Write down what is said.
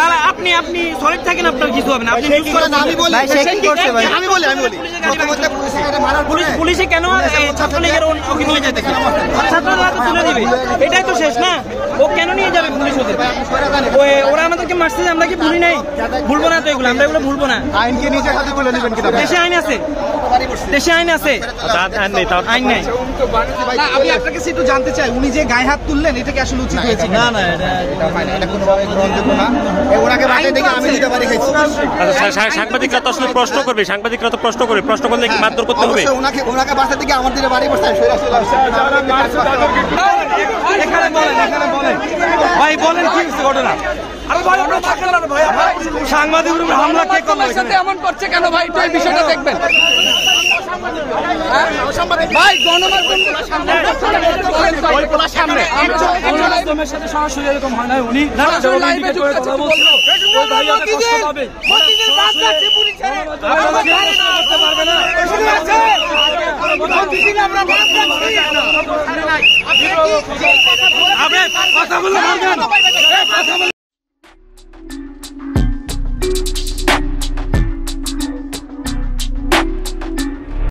তারা আপনি সলিড থাকেন, আপনার কিছু হবে না। আপনি পুলিশে কেন ছাত্রলীগের ওকে নিয়ে যেতে, ছাত্ররা তো তুলে দিবে, এটাই তো শেষ না। ও কেন নিয়ে যাবে পুলিশ ওদের? ওরা আমাদেরকে মারছে, আমরা কি ভুলি নাই? ভুলবো না তো এগুলো, আমরা এগুলো ভুলবো না। আইনকে নিজের হাতে তুলে নেবেন কিনা? দেশে আইন আছে, দেশে আইন আছে, আইন নেই। আমি আপনার কাছে একটু জানতে চাই, উনি যে গায়ে হাত তুললেন এটা কি আসলে উচিত হয়েছে? না না, এটা কোনোভাবে গ্রহণযোগ্য না। ওনাকে বাড়িতে দেখে আমি দিতে পারি খাইছি। সাংবাদিকরা তো আসলে প্রশ্ন করবে, সাংবাদিকরা তো প্রশ্ন করবে, প্রশ্ন করলে কি মারধর করতে হবে? ওনাকে বাসা থেকে আমার দিকে বাড়ি বসে এখানে বলেন ভাই, বলেন কি হচ্ছে ঘটনা? সাংবাদিকের উপর হামলা কে করলো? এমন করছে কেন ভাই? একটু এই বিষয়টা দেখবেন ভাই। গণমাধ্যমের সাথে সরাসরি এরকম হয় না। উনি কথা বলে